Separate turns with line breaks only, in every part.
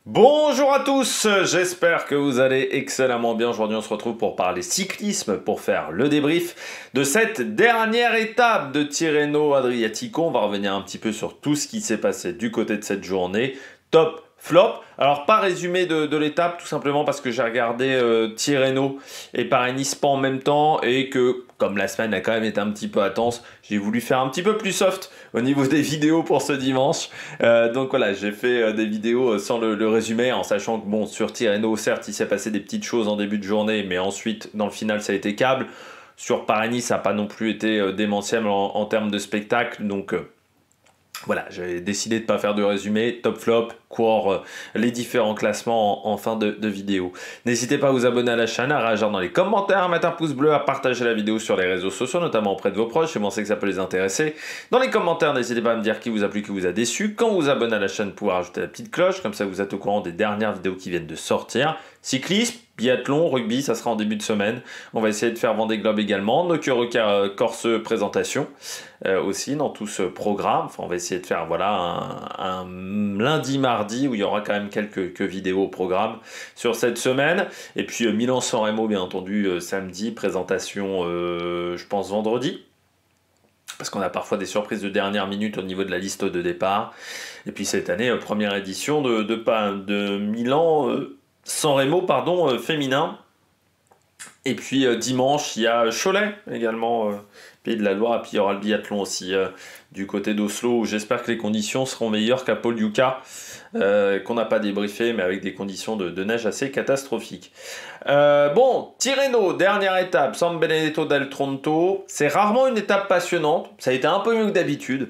Bonjour à tous, j'espère que vous allez excellemment bien. Aujourd'hui on se retrouve pour parler cyclisme, pour faire le débrief de cette dernière étape de Tirreno Adriatico. On va revenir un petit peu sur tout ce qui s'est passé du côté de cette journée. Top, flop. Alors pas résumé de l'étape, tout simplement parce que j'ai regardé Tirreno et Paris-Nice en même temps et que comme la semaine a quand même été un petit peu intense, j'ai voulu faire un petit peu plus soft au niveau des vidéos pour ce dimanche. Donc voilà, j'ai fait des vidéos sans le résumé, en sachant que bon, sur Tirreno, certes, il s'est passé des petites choses en début de journée, mais ensuite, dans le final, ça a été câble. Sur Paris-Nice, ça n'a pas non plus été démentiel en termes de spectacle, donc voilà, j'ai décidé de ne pas faire de résumé, top flop, cours les différents classements en fin de vidéo. N'hésitez pas à vous abonner à la chaîne, à réagir dans les commentaires, à mettre un pouce bleu, à partager la vidéo sur les réseaux sociaux, notamment auprès de vos proches, si vous pensez que ça peut les intéresser. Dans les commentaires, n'hésitez pas à me dire qui vous a plu, qui vous a déçu. Quand vous vous abonnez à la chaîne, vous pouvez rajouter la petite cloche, comme ça vous êtes au courant des dernières vidéos qui viennent de sortir. Cyclisme, biathlon, rugby, ça sera en début de semaine. On va essayer de faire Vendée Globe également. Nokia Corse présentation aussi dans tout ce programme. Enfin, on va essayer de faire voilà un lundi, mardi où il y aura quand même quelques vidéos au programme sur cette semaine. Et puis Milan-San Remo, bien entendu, samedi. Présentation, je pense, vendredi. Parce qu'on a parfois des surprises de dernière minute au niveau de la liste de départ. Et puis cette année, première édition de Milan, San Remo, pardon, féminin. Et puis dimanche, il y a Cholet également, Pays de la Loire. Et puis il y aura le biathlon aussi du côté d'Oslo, où j'espère que les conditions seront meilleures qu'à Polyuka, qu'on n'a pas débriefé, mais avec des conditions de neige assez catastrophiques. Bon, Tirreno, dernière étape, San Benedetto del Tronto. C'est rarement une étape passionnante. Ça a été un peu mieux que d'habitude.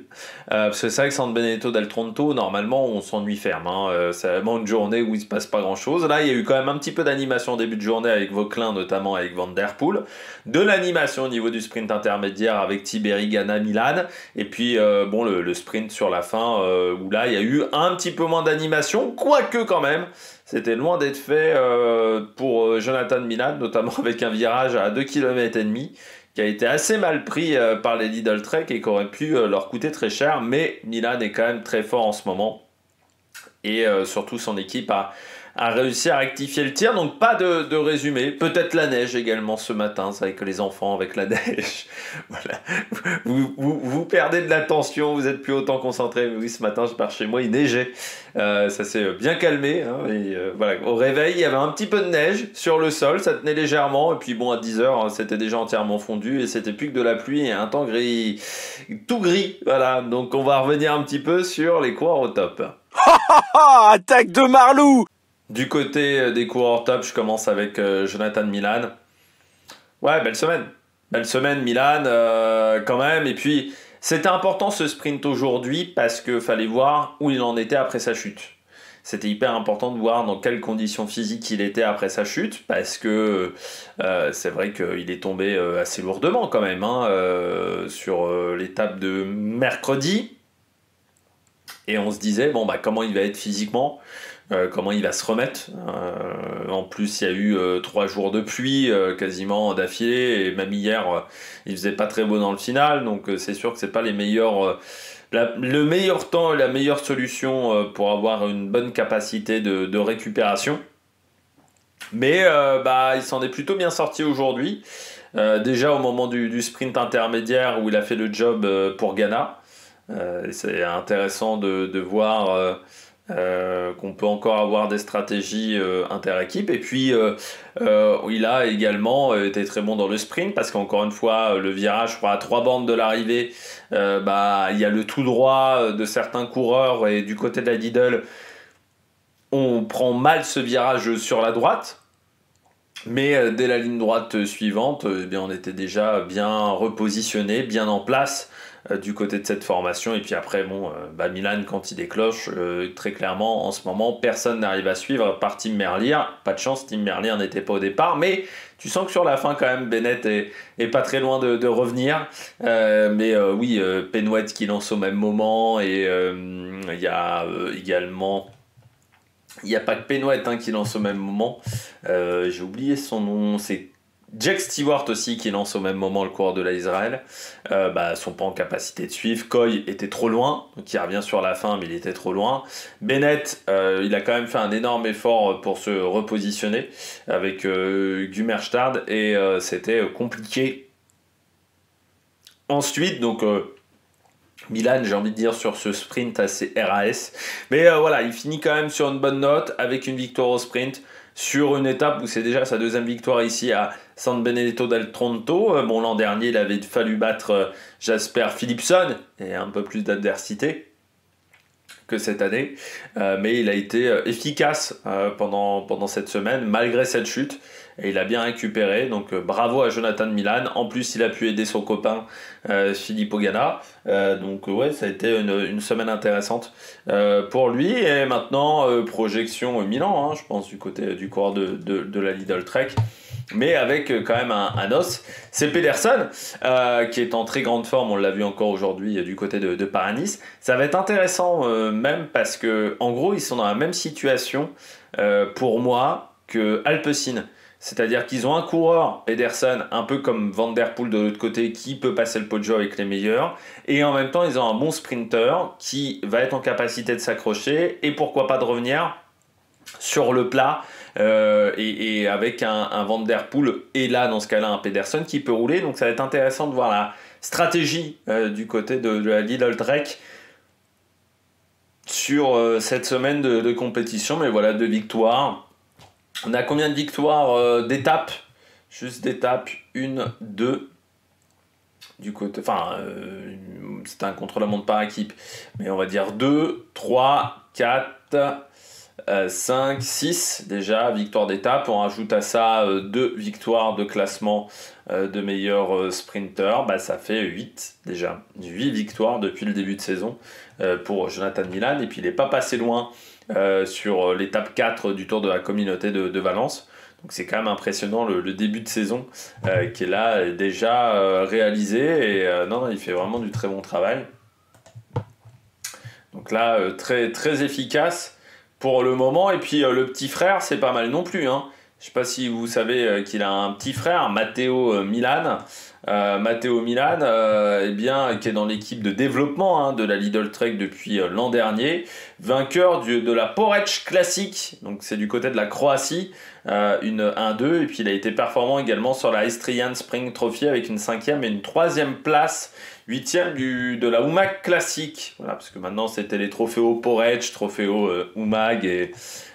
Parce que c'est vrai que San Benedetto del Tronto, normalement, on s'ennuie ferme. C'est vraiment une journée où il se passe pas grand-chose. Là, il y a eu quand même un petit peu d'animation au début de journée avec Vauclin, notamment avec Van Der Poel. De l'animation au niveau du sprint intermédiaire avec Tiberi, Ganna, Milan. Et puis, bon, le sprint sur la fin, où là, il y a eu un petit peu moins d'animation, quoique quand même. C'était loin d'être fait pour Jonathan Milan, notamment avec un virage à 2,5 km, qui a été assez mal pris par les Lidl Trek et qui aurait pu leur coûter très cher. Mais Milan est quand même très fort en ce moment. Et surtout, son équipe a réussi à rectifier le tir. Donc, pas de résumé. Peut-être la neige également ce matin. C'est vrai que les enfants avec la neige, voilà. Vous perdez de l'attention, vous êtes plus autant concentré. Oui, ce matin, je pars chez moi, il neigeait. Ça s'est bien calmé. Et, voilà. Au réveil, il y avait un petit peu de neige sur le sol, ça tenait légèrement. Et puis bon, à 10h, c'était déjà entièrement fondu et c'était plus que de la pluie et un temps gris, tout gris. Voilà. Donc on va revenir un petit peu sur les coureurs au top.
Ah, attaque de Marlou!
Du côté des coureurs top, je commence avec Jonathan Milan. Ouais, belle semaine. Belle semaine, Milan, quand même. Et puis, c'était important ce sprint aujourd'hui parce qu'il fallait voir où il en était après sa chute. C'était hyper important de voir dans quelles conditions physiques il était après sa chute parce que c'est vrai qu'il est tombé assez lourdement quand même sur l'étape de mercredi. Et on se disait, bon, bah, comment il va être physiquement, comment il va se remettre. En plus, il y a eu 3 jours de pluie quasiment d'affilée, et même hier, il faisait pas très beau dans le final, donc c'est sûr que c'est pas les meilleurs, le meilleur temps et la meilleure solution pour avoir une bonne capacité de récupération. Mais bah, il s'en est plutôt bien sorti aujourd'hui. Déjà au moment du sprint intermédiaire où il a fait le job pour Ghana. C'est intéressant de voir qu'on peut encore avoir des stratégies inter-équipe. Et puis, il a également été très bon dans le sprint parce qu'encore une fois, le virage, je crois, à 3 bandes de l'arrivée, bah, il y a le tout droit de certains coureurs et du côté de la Lidl, on prend mal ce virage sur la droite. Mais dès la ligne droite suivante, eh bien, on était déjà bien repositionné, bien en place du côté de cette formation. Et puis après, bon, bah Milan, quand il déclenche, très clairement, en ce moment, personne n'arrive à suivre par Tim Merlier. Pas de chance, Tim Merlier n'était pas au départ, mais tu sens que sur la fin, quand même, Bennett est pas très loin de revenir. Mais oui, Penouet qui lance au même moment, et il y a également... Il n'y a pas que Penouet qui lance au même moment. J'ai oublié son nom. C'est Jack Stewart aussi qui lance au même moment le coureur de la Israël, sont pas en capacité de suivre. Coy était trop loin, donc il revient sur la fin mais il était trop loin. Bennett, il a quand même fait un énorme effort pour se repositionner avec Gumerstad et c'était compliqué. Ensuite, donc Milan, j'ai envie de dire, sur ce sprint assez RAS. Mais voilà, il finit quand même sur une bonne note avec une victoire au sprint sur une étape où c'est déjà sa deuxième victoire ici à San Benedetto del Tronto. L'an dernier, il avait fallu battre Jasper Philipsen et un peu plus d'adversité que cette année. Mais il a été efficace pendant cette semaine, malgré cette chute. Et il a bien récupéré, donc bravo à Jonathan Milan. En plus, il a pu aider son copain Filippo Ganna. Ça a été une semaine intéressante pour lui. Et maintenant, projection Milan, je pense, du côté du coureur de la Lidl Trek. Mais avec quand même un os. C'est Pedersen qui est en très grande forme, on l'a vu encore aujourd'hui du côté de Paris-Nice. Ça va être intéressant même parce que en gros, ils sont dans la même situation pour moi que Alpecin. C'est-à-dire qu'ils ont un coureur, Pedersen, un peu comme Van Der Poel de l'autre côté, qui peut passer le Poggio avec les meilleurs. Et en même temps, ils ont un bon sprinter qui va être en capacité de s'accrocher et pourquoi pas de revenir sur le plat et avec un Van Der Poel et là, dans ce cas-là, un Pedersen qui peut rouler. Donc ça va être intéressant de voir la stratégie du côté de la Lidl Trek sur cette semaine de compétition. Mais voilà, 2 victoires. On a combien de victoires d'étapes? Juste d'étapes, 1, 2. Du côté, c'est un contre-la-montre par équipe. Mais on va dire 2, 3, 4, 5, 6 déjà, victoires d'étape. On rajoute à ça 2 victoires de classement de meilleurs sprinters. Ça fait 8 déjà. 8 victoires depuis le début de saison pour Jonathan Milan. Et puis il n'est pas passé loin sur l'étape 4 du Tour de la communauté de Valence. Donc c'est quand même impressionnant le début de saison qui est là déjà réalisé. Et il fait vraiment du très bon travail. Donc là, très, très efficace pour le moment. Et puis le petit frère, c'est pas mal non plus. Je ne sais pas si vous savez qu'il a un petit frère, Matteo Milan. Matteo Milan, qui est dans l'équipe de développement de la Lidl Trek depuis l'an dernier, vainqueur de la Poreč Classic, donc c'est du côté de la Croatie, une 1-2, et puis il a été performant également sur la Istrian Spring Trophy avec une 5e et une 3e place, 8e de la UMAG Classic, voilà, parce que maintenant c'était les Trofeo Poreč, Trofeo UMAG et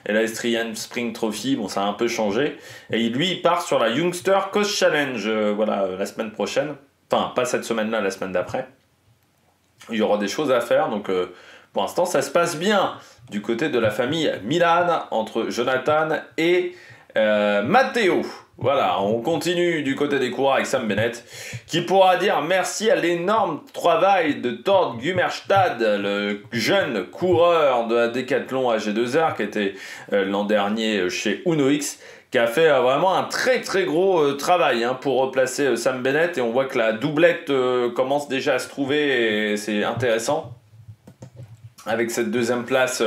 la Istrian Spring Trophy, ça a un peu changé. Et lui, il part sur la Youngster Coast Challenge, la semaine prochaine. Enfin, pas cette semaine-là, la semaine d'après. Il y aura des choses à faire, donc pour l'instant, ça se passe bien du côté de la famille Milan, entre Jonathan et Matteo. Voilà, on continue du côté des coureurs avec Sam Bennett, qui pourra dire merci à l'énorme travail de Tord Gumerstad, le jeune coureur de la Décathlon AG2R, qui était l'an dernier chez Uno X, qui a fait vraiment un très très gros travail pour replacer Sam Bennett, et on voit que la doublette commence déjà à se trouver, et c'est intéressant. Avec cette 2e place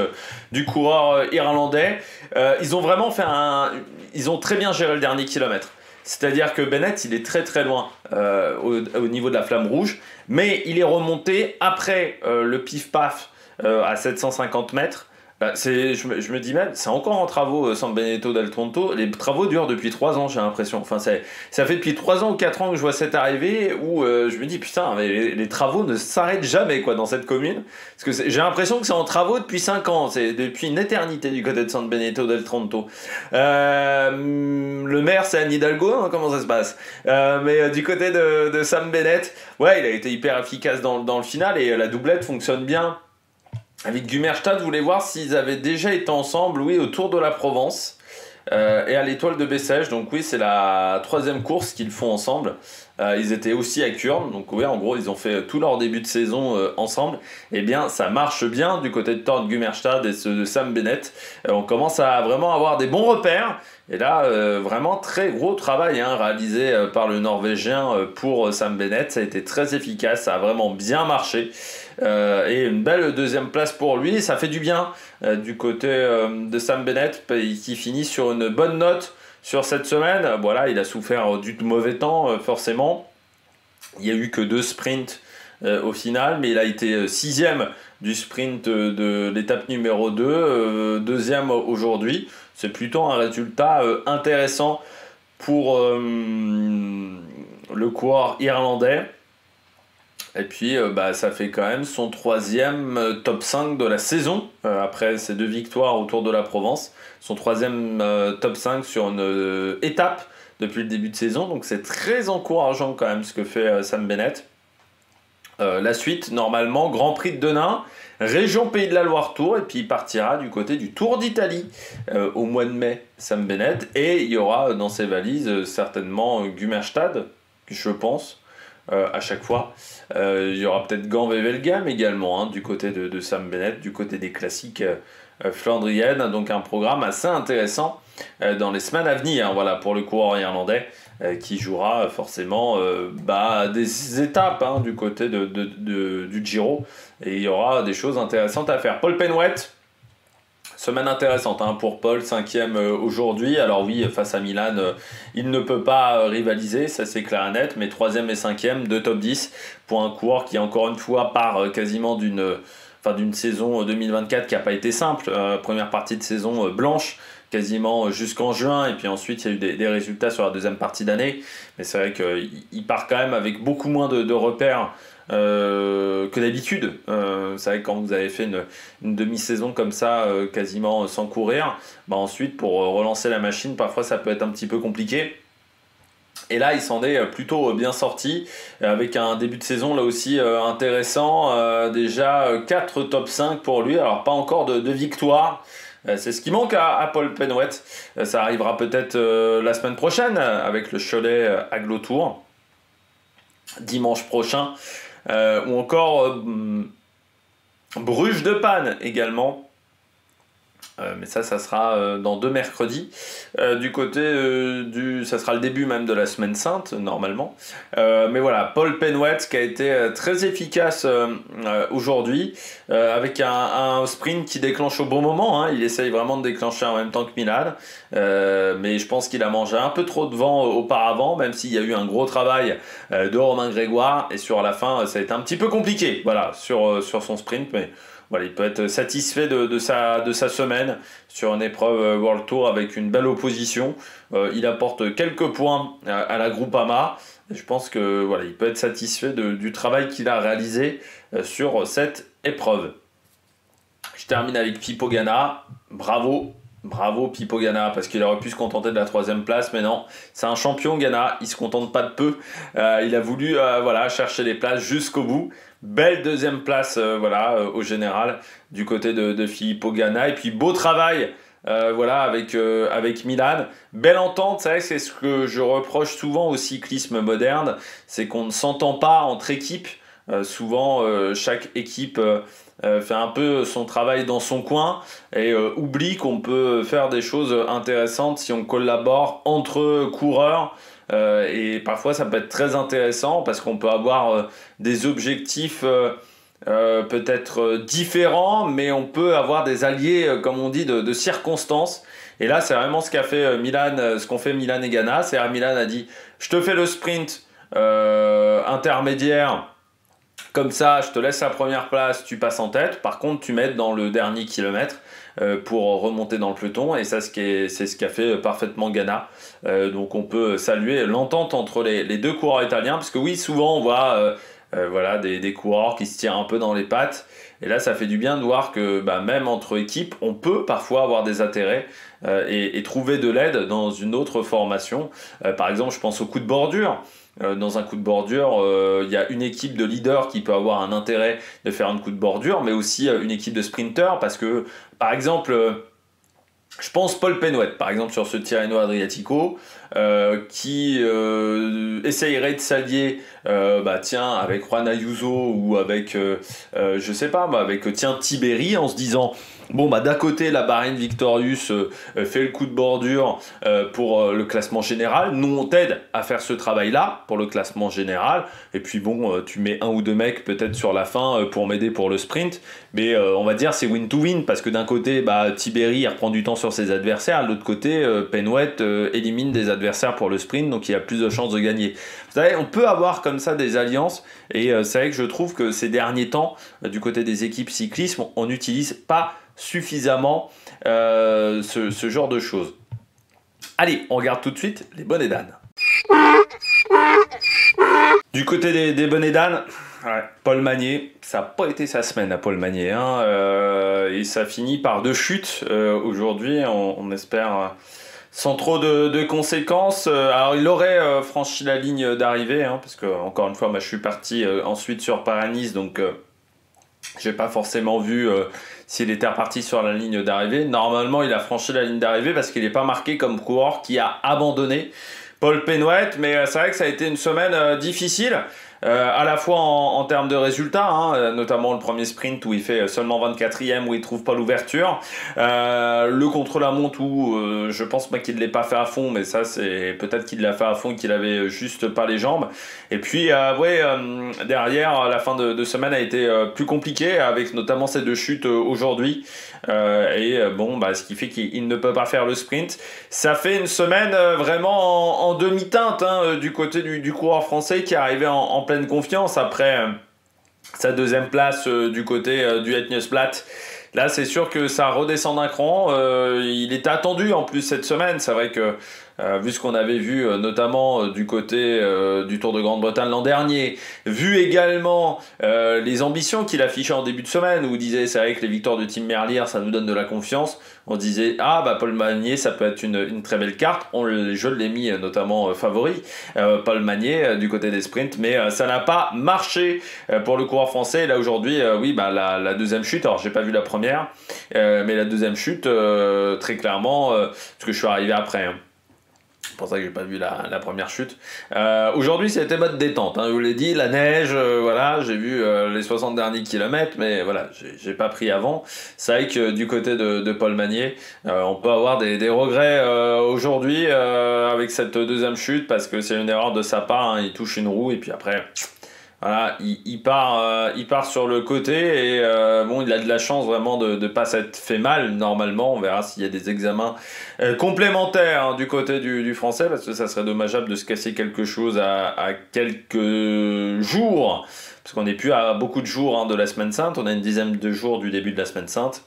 du coureur irlandais. Ils ont vraiment fait ils ont très bien géré le dernier kilomètre. C'est-à-dire que Bennett, il est très très loin au niveau de la flamme rouge, mais il est remonté après le pif-paf à 750 mètres. Je me dis même, c'est encore en travaux San Benedetto del Tronto. Les travaux durent depuis 3 ans, j'ai l'impression. Ça fait depuis 3 ans ou 4 ans que je vois cette arrivée où je me dis, putain, mais les travaux ne s'arrêtent jamais dans cette commune. Parce que j'ai l'impression que c'est en travaux depuis 5 ans. C'est depuis une éternité du côté de San Benedetto del Tronto. Le maire, c'est Anne Hidalgo, comment ça se passe? Mais du côté de Sam Bennett, ouais, il a été hyper efficace dans le final et la doublette fonctionne bien. Avec Gumerstad, je voulais voir s'ils avaient déjà été ensemble, oui, au Tour de la Provence et à l'Étoile de Bessèges. Donc oui, c'est la 3e course qu'ils font ensemble. Ils étaient aussi à Kurn, donc oui, en gros, ils ont fait tout leur début de saison ensemble. Eh bien, ça marche bien du côté de Tord Gumerstad et de Sam Bennett. On commence à vraiment avoir des bons repères. Et là, vraiment très gros travail réalisé par le Norvégien pour Sam Bennett. Ça a été très efficace, ça a vraiment bien marché. Et une belle 2e place pour lui. Ça fait du bien du côté de Sam Bennett qui finit sur une bonne note sur cette semaine. Voilà, il a souffert du mauvais temps, forcément. Il n'y a eu que 2 sprints au final, mais il a été 6e du sprint de l'étape numéro 2, 2e aujourd'hui. C'est plutôt un résultat intéressant pour le coureur irlandais. Et puis ça fait quand même son 3e top 5 de la saison, après ses 2 victoires autour de la Provence. Son 3e top 5 sur une étape depuis le début de saison, donc c'est très encourageant quand même ce que fait Sam Bennett. La suite, normalement, Grand Prix de Denain, région Pays de la Loire Tour, et puis il partira du côté du Tour d'Italie au mois de mai, Sam Bennett, et il y aura dans ses valises certainement Gumerstad, je pense, à chaque fois. Il y aura peut-être Gand-Wevelgem également, du côté de Sam Bennett, du côté des classiques flandriennes, donc un programme assez intéressant dans les semaines à venir, voilà, pour le coureur irlandais. Qui jouera forcément des étapes du côté du Giro, et il y aura des choses intéressantes à faire. Paul Penwet, semaine intéressante pour Paul, 5e aujourd'hui. Alors oui, face à Milan, il ne peut pas rivaliser, ça c'est clair et net, mais 3e et 5e de top 10 pour un coureur qui encore une fois part quasiment d'une saison 2024 qui n'a pas été simple, première partie de saison blanche, quasiment jusqu'en juin, et puis ensuite il y a eu des résultats sur la deuxième partie d'année, mais c'est vrai qu'il part quand même avec beaucoup moins de repères que d'habitude. C'est vrai que quand vous avez fait une demi-saison comme ça, quasiment sans courir, ensuite pour relancer la machine, parfois ça peut être un petit peu compliqué. Et là, il s'en est plutôt bien sorti, avec un début de saison là aussi intéressant, déjà 4 top 5 pour lui, alors pas encore de victoire. C'est ce qui manque à Paul Penwet. Ça arrivera peut-être la semaine prochaine avec le Cholet Aglo Tour, dimanche prochain, ou encore Bruges de Panne également. Mais ça sera dans 2 mercredis. Du côté ça sera le début même de la semaine sainte, normalement. Mais voilà, Paul Penwet qui a été très efficace aujourd'hui, avec un sprint qui déclenche au bon moment. Il essaye vraiment de déclencher en même temps que Milan. Mais je pense qu'il a mangé un peu trop de vent auparavant, même s'il y a eu un gros travail de Romain Grégoire. Et sur la fin, ça a été un petit peu compliqué, voilà, sur son sprint. Mais voilà, il peut être satisfait de sa semaine sur une épreuve World Tour avec une belle opposition. Il apporte quelques points à la Groupama. Et je pense que voilà, il peut être satisfait du travail qu'il a réalisé sur cette épreuve. Je termine avec Pipo Ganna. Bravo Pipo Ganna, parce qu'il aurait pu se contenter de la 3e place, mais non, c'est un champion Ganna, il se contente pas de peu. Il a voulu chercher les places jusqu'au bout. Belle 2e place au général du côté de Filippo Ganna, et puis beau travail avec Milan. Belle entente, c'est ce que je reproche souvent au cyclisme moderne, c'est qu'on ne s'entend pas entre équipes. Souvent chaque équipe fait un peu son travail dans son coin et oublie qu'on peut faire des choses intéressantes si on collabore entre coureurs. Et parfois ça peut être très intéressant parce qu'on peut avoir des objectifs peut-être différents, mais on peut avoir des alliés, comme on dit, de circonstances. Et là c'est vraiment ce qu'a fait Milan, ce qu'ont fait Milan et Ganna. C'est-à-dire Milan a dit je te fais le sprint intermédiaire, comme ça je te laisse la première place, tu passes en tête, par contre tu m'aides dans le dernier kilomètre pour remonter dans le peloton, et ça c'est ce qu'a fait parfaitement Ganna. Donc on peut saluer l'entente entre les 2 coureurs italiens, parce que oui, souvent on voit des coureurs qui se tirent un peu dans les pattes, et là ça fait du bien de voir que même entre équipes on peut parfois avoir des intérêts et trouver de l'aide dans une autre formation. Par exemple, je pense au coup de bordure. Dans un coup de bordure, il y a une équipe de leaders qui peut avoir un intérêt de faire un coup de bordure, mais aussi une équipe de sprinters, parce que, par exemple, je pense Paul Penwet, par exemple, sur ce Tirreno Adriatico, qui essayerait de s'allier avec Juan Ayuso ou avec, avec Tiberi, en se disant... d'un côté, la Bahreïn Victorious fait le coup de bordure pour le classement général. Nous, on t'aide à faire ce travail-là pour le classement général. Et puis tu mets 1 ou 2 mecs peut-être sur la fin pour m'aider pour le sprint. mais on va dire c'est win to win, parce que d'un côté, Tiberi il reprend du temps sur ses adversaires, de l'autre côté, Penwet élimine des adversaires pour le sprint, donc il a plus de chances de gagner. Vous savez, on peut avoir comme ça des alliances, et c'est vrai que je trouve que ces derniers temps, du côté des équipes cyclisme, on n'utilise pas suffisamment ce genre de choses. Allez, on regarde tout de suite les bonnets d'âne. Du côté des bonnets d'âne, ouais, Paul Magnier, ça n'a pas été sa semaine à Paul Magnier, hein, et ça finit par 2 chutes aujourd'hui, on espère sans trop de conséquences. Alors il aurait franchi la ligne d'arrivée, hein, parce que encore une fois, moi, je suis parti ensuite sur Paris-Nice, donc j'ai pas forcément vu s'il était reparti sur la ligne d'arrivée. Normalement, il a franchi la ligne d'arrivée parce qu'il n'est pas marqué comme coureur qui a abandonné Paul Penwet, mais c'est vrai que ça a été une semaine difficile, à la fois en termes de résultats, hein, notamment le premier sprint où il fait seulement 24e, où il trouve pas l'ouverture, le contre-la-montre où je pense moi qu'il ne l'ait pas fait à fond, mais ça c'est peut-être qu'il l'a fait à fond et qu'il avait juste pas les jambes, et puis derrière la fin de semaine a été plus compliquée, avec notamment ces 2 chutes aujourd'hui, ce qui fait qu'il ne peut pas faire le sprint. Ça fait une semaine vraiment en demi-teinte, hein, du côté du coureur français qui est arrivé en pleine confiance après sa 2e place du côté du Etniesblatt. Là, c'est sûr que ça redescend d'un cran. Il était attendu en plus cette semaine. C'est vrai que vu ce qu'on avait vu notamment du côté du Tour de Grande-Bretagne l'an dernier, vu également les ambitions qu'il affichait en début de semaine, où il disait c'est vrai que les victoires du Team Merlier ça nous donne de la confiance, on disait Paul Magnier ça peut être une très belle carte, je l'ai mis notamment favori, Paul Magnier du côté des sprints, mais ça n'a pas marché pour le coureur français. Et là aujourd'hui la 2e chute, alors j'ai pas vu la première, mais la 2e chute très clairement, parce que je suis arrivé après, hein. C'est pour ça que j'ai pas vu la première chute. Aujourd'hui, c'était mode détente, hein, je vous l'ai dit, la neige, voilà, j'ai vu les 60 derniers kilomètres, mais voilà, j'ai pas pris avant. C'est vrai que du côté de Paul Magnier, on peut avoir des regrets aujourd'hui avec cette 2e chute, parce que c'est une erreur de sa part, hein, il touche une roue et puis après... Voilà, il part sur le côté et il a de la chance vraiment de ne pas s'être fait mal. Normalement, on verra s'il y a des examens complémentaires, hein, du côté du français, parce que ça serait dommageable de se casser quelque chose à quelques jours, parce qu'on n'est plus à beaucoup de jours, hein, de la semaine sainte. On a une dizaine de jours du début de la semaine sainte.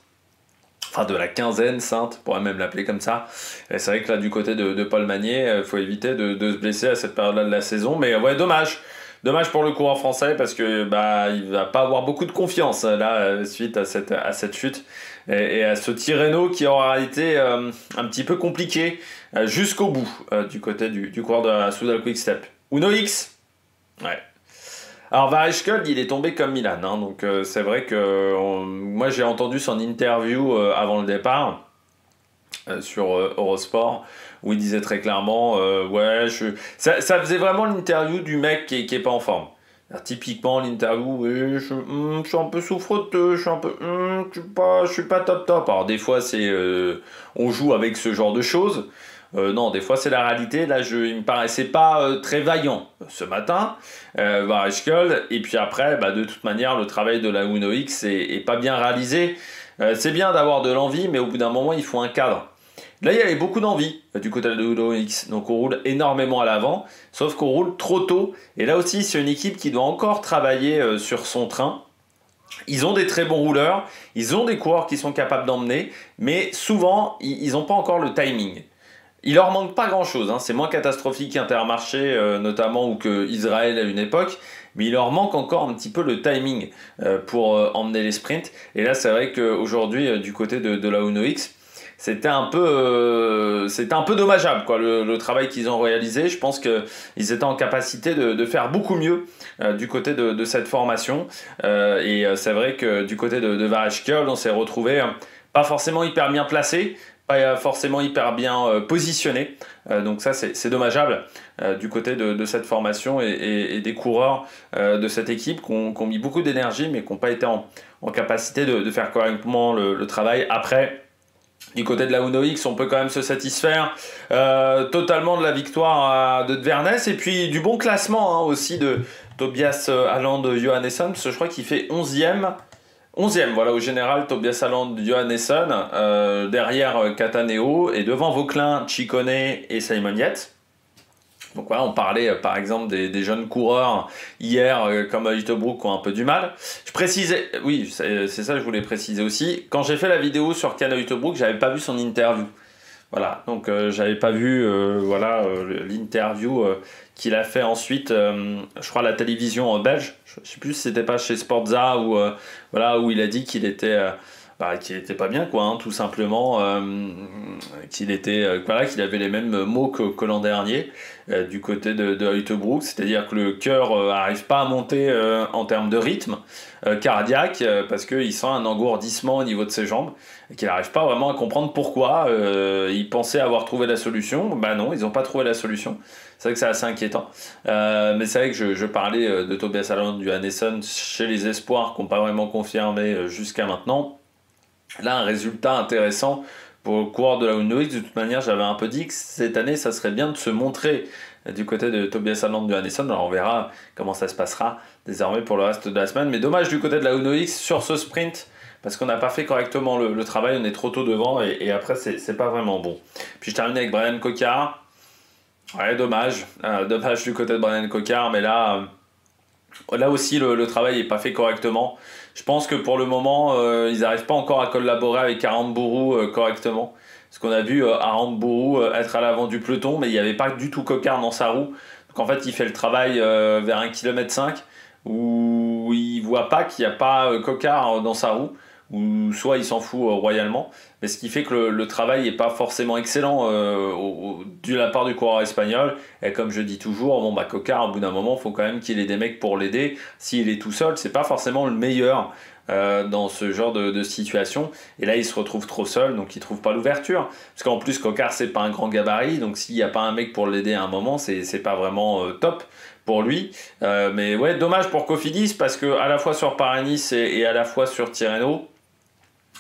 Enfin, de la quinzaine sainte, on pourrait même l'appeler comme ça. Et c'est vrai que là, du côté de Paul Magnier, il faut éviter de se blesser à cette période-là de la saison. Mais ouais, dommage. Dommage pour le coureur français, parce que il va pas avoir beaucoup de confiance là suite à cette chute et à ce Tirreno qui aura été un petit peu compliqué jusqu'au bout du côté du coureur de la Soudal Quick Step. Uno X, ouais. Alors Vareschkold, il est tombé comme Milan, hein, donc c'est vrai que moi j'ai entendu son interview avant le départ sur Eurosport, où il disait très clairement ça faisait vraiment l'interview du mec qui est pas en forme. Alors, typiquement l'interview, je suis un peu souffreteux, je suis pas top. Alors des fois on joue avec ce genre de choses. Non, des fois c'est la réalité. Là, il me paraissait pas très vaillant ce matin, Vareschkold. Et puis après, de toute manière, le travail de la Uno X est pas bien réalisé. C'est bien d'avoir de l'envie, mais au bout d'un moment, il faut un cadre. Là, il y avait beaucoup d'envie du côté de Uno X, donc on roule énormément à l'avant, sauf qu'on roule trop tôt. Et là aussi, c'est une équipe qui doit encore travailler sur son train. Ils ont des très bons rouleurs, ils ont des coureurs qui sont capables d'emmener, mais souvent, ils n'ont pas encore le timing. Il leur manque pas grand-chose, hein. C'est moins catastrophique qu'Intermarché, notamment, ou que Israël à une époque, mais il leur manque encore un petit peu le timing pour emmener les sprints. Et là, c'est vrai qu'aujourd'hui, du côté de la Uno X, c'était un peu dommageable, quoi, le travail qu'ils ont réalisé. Je pense qu'ils étaient en capacité de faire beaucoup mieux du côté de cette formation. Et c'est vrai que du côté de Vareschkold, on s'est retrouvé pas forcément hyper bien placé, pas forcément hyper bien positionné. Donc ça, c'est dommageable du côté de cette formation et des coureurs de cette équipe qui ont mis beaucoup d'énergie, mais qui n'ont pas été en capacité de faire correctement le travail. Après, du côté de la Uno X, on peut quand même se satisfaire totalement de la victoire de Dvernes, et puis du bon classement, hein, aussi de Tobias Halland Johannesson, parce que je crois qu'il fait 11e 11e, voilà, au général, Tobias Aland, Johannesson, derrière Cataneo, et devant Vauclin, Ciccone et Simon Yates. Donc voilà, on parlait par exemple des jeunes coureurs hier comme Uitebroek qui ont un peu du mal. Je précisais, oui, c'est ça que je voulais préciser aussi. Quand j'ai fait la vidéo sur Cana Uitebroek, j'avais pas vu son interview. Voilà, donc j'avais pas vu l'interview qu'il a fait ensuite, je crois à la télévision belge. Je sais plus si c'était pas chez Sportza ou voilà, où il a dit qu'il était qu'il était pas bien quoi, hein, tout simplement, qu'il était voilà, qu'il avait les mêmes mots que l'an dernier du côté de Uitebroek, c'est-à-dire que le cœur arrive pas à monter en termes de rythme cardiaque parce qu'il sent un engourdissement au niveau de ses jambes et qu'il n'arrive pas vraiment à comprendre pourquoi. Il pensait avoir trouvé la solution, bah non, ils n'ont pas trouvé la solution. C'est vrai que c'est assez inquiétant. Mais c'est vrai que je parlais de Tobias Aland, du Johannesson chez les espoirs qui n'ont pas vraiment confirmé jusqu'à maintenant. Là, un résultat intéressant pour le coureur de la UNOX. De toute manière, j'avais un peu dit que cette année, ça serait bien de se montrer du côté de Tobias Aland, du Johannesson. Alors on verra comment ça se passera désormais pour le reste de la semaine. Mais dommage du côté de la UNOX sur ce sprint, parce qu'on n'a pas fait correctement le travail, on est trop tôt devant et après c'est pas vraiment bon. Puis je termine avec Bryan Coquard. Ouais, dommage. Dommage du côté de Bryan Coquard, mais là aussi le travail n'est pas fait correctement. Je pense que pour le moment, ils n'arrivent pas encore à collaborer avec Aramburu correctement. Parce qu'on a vu Aramburu être à l'avant du peloton, mais il n'y avait pas du tout Coquard dans sa roue. Donc en fait, il fait le travail vers 1,5 km, où il ne voit pas qu'il n'y a pas Coquard dans sa roue, ou soit il s'en fout royalement. Mais ce qui fait que le travail n'est pas forcément excellent de la part du coureur espagnol. Et comme je dis toujours, Coquard, au bout d'un moment, il faut quand même qu'il ait des mecs pour l'aider. S'il est tout seul, c'est pas forcément le meilleur dans ce genre de situation. Et là, il se retrouve trop seul, donc il trouve pas l'ouverture. Parce qu'en plus, Coquard, c'est pas un grand gabarit, donc s'il n'y a pas un mec pour l'aider à un moment, c'est pas vraiment top pour lui. Mais ouais, dommage pour Cofidis, parce que à la fois sur Paris-Nice et à la fois sur Tirreno,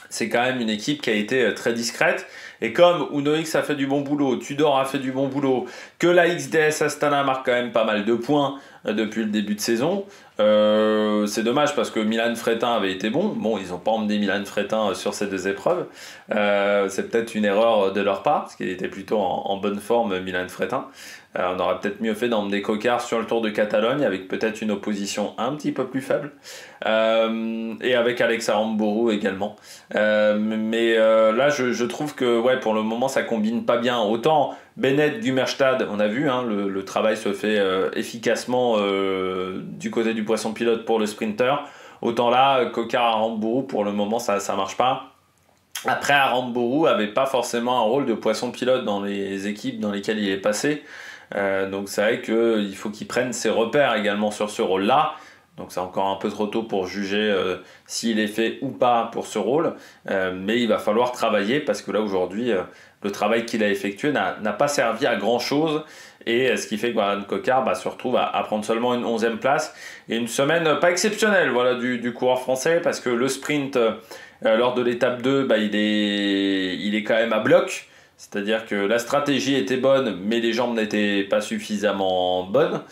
c'est quand même une équipe qui a été très discrète. Et comme UNOX a fait du bon boulot, Tudor a fait du bon boulot, que la XDS Astana marque quand même pas mal de points depuis le début de saison, c'est dommage parce que Milan Fretin avait été bon. Bon, ils n'ont pas emmené Milan Fretin sur ces deux épreuves. C'est peut-être une erreur de leur part, parce qu'il était plutôt en bonne forme, Milan Fretin. On aurait peut-être mieux fait d'emmener Coquard sur le Tour de Catalogne avec peut-être une opposition un petit peu plus faible et avec Alex Aramburu également. Mais là, je trouve que ouais, pour le moment, ça combine pas bien. Autant Bennett, Gumerstad, on a vu, hein, le travail se fait efficacement du côté du poisson pilote pour le sprinter. Autant là, Coquard, Aramburu, pour le moment, ça marche pas. Après, Aramburu avait pas forcément un rôle de poisson pilote dans les équipes dans lesquelles il est passé. Donc c'est vrai qu'il faut qu'il prenne ses repères également sur ce rôle-là. Donc c'est encore un peu trop tôt pour juger s'il est fait ou pas pour ce rôle. Mais il va falloir travailler parce que là aujourd'hui, le travail qu'il a effectué n'a pas servi à grand-chose. Et ce qui fait que Bryan Coquard se retrouve à prendre seulement une 11e place. Et une semaine pas exceptionnelle voilà, du coureur français parce que le sprint lors de l'étape 2, il est quand même à bloc. C'est-à-dire que la stratégie était bonne, mais les jambes n'étaient pas suffisamment bonnes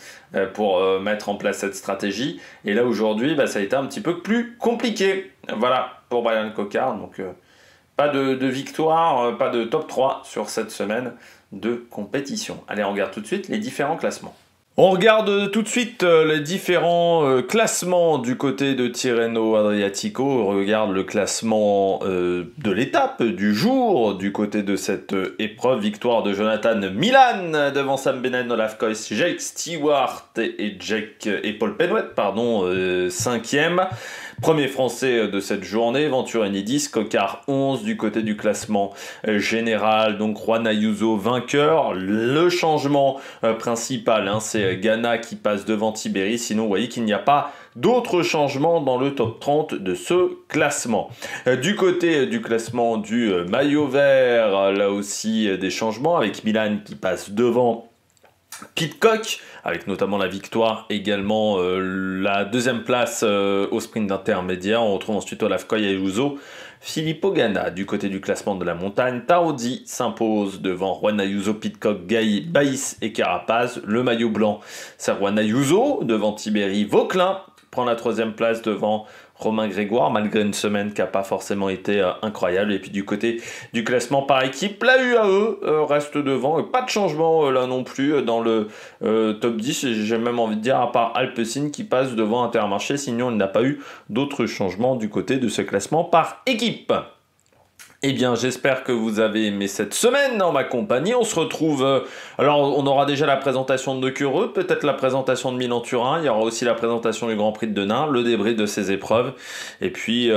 pour mettre en place cette stratégie. Et là, aujourd'hui, ça a été un petit peu plus compliqué. Voilà, pour Bryan Coquard. Donc, pas de victoire, pas de top 3 sur cette semaine de compétition. Allez, on regarde tout de suite les différents classements. On regarde tout de suite les différents classements du côté de Tirreno Adriatico. On regarde le classement de l'étape du jour du côté de cette épreuve. Victoire de Jonathan Milan devant Sam Bennett, Olaf Kois, Jake Stewart et Paul Penouet, 5e. Premier français de cette journée, Venturini 10, Coquard 11 du côté du classement général, donc Juan Ayuso vainqueur. Le changement principal, c'est Ghana qui passe devant Tiberi, sinon vous voyez qu'il n'y a pas d'autres changements dans le top 30 de ce classement. Du côté du classement du maillot vert, là aussi des changements avec Milan qui passe devant Pidcock, avec notamment la victoire, également la 2e place au sprint d'intermédiaire. On retrouve ensuite Olaf Kois et Ayuso. Filippo Ganna du côté du classement de la montagne. Tarodi s'impose devant Juan Ayuso, Pidcock, Baïs et Carapaz. Le maillot blanc, c'est Juan Ayuso devant Tiberi. Vauclin prend la 3e place devant Romain Grégoire, malgré une semaine qui n'a pas forcément été incroyable. Et puis du côté du classement par équipe, la UAE reste devant. Pas de changement là non plus dans le top 10. Et j'ai même envie de dire, à part Alpecin qui passe devant Intermarché. Sinon, il n'a pas eu d'autres changements du côté de ce classement par équipe. Eh bien, j'espère que vous avez aimé cette semaine en ma compagnie. On se retrouve... alors, on aura déjà la présentation de Queureux, peut-être la présentation de Milan-Turin. Il y aura aussi la présentation du Grand Prix de Denain, le débrief de ses épreuves. Et puis,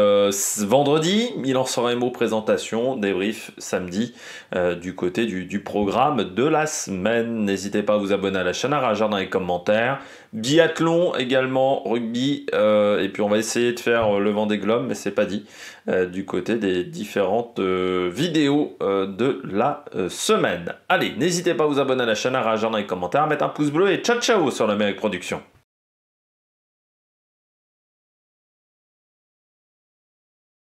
vendredi, Milan-San Remo présentation, débrief samedi du côté du programme de la semaine. N'hésitez pas à vous abonner à la chaîne, à réagir dans les commentaires. Biathlon également, rugby. Et puis, on va essayer de faire le Vendée Globe, mais c'est pas dit, du côté des différentes vidéos de la semaine. Allez, n'hésitez pas à vous abonner à la chaîne, à réagir dans les commentaires, à mettre un pouce bleu et ciao ciao sur l'Amérique Production.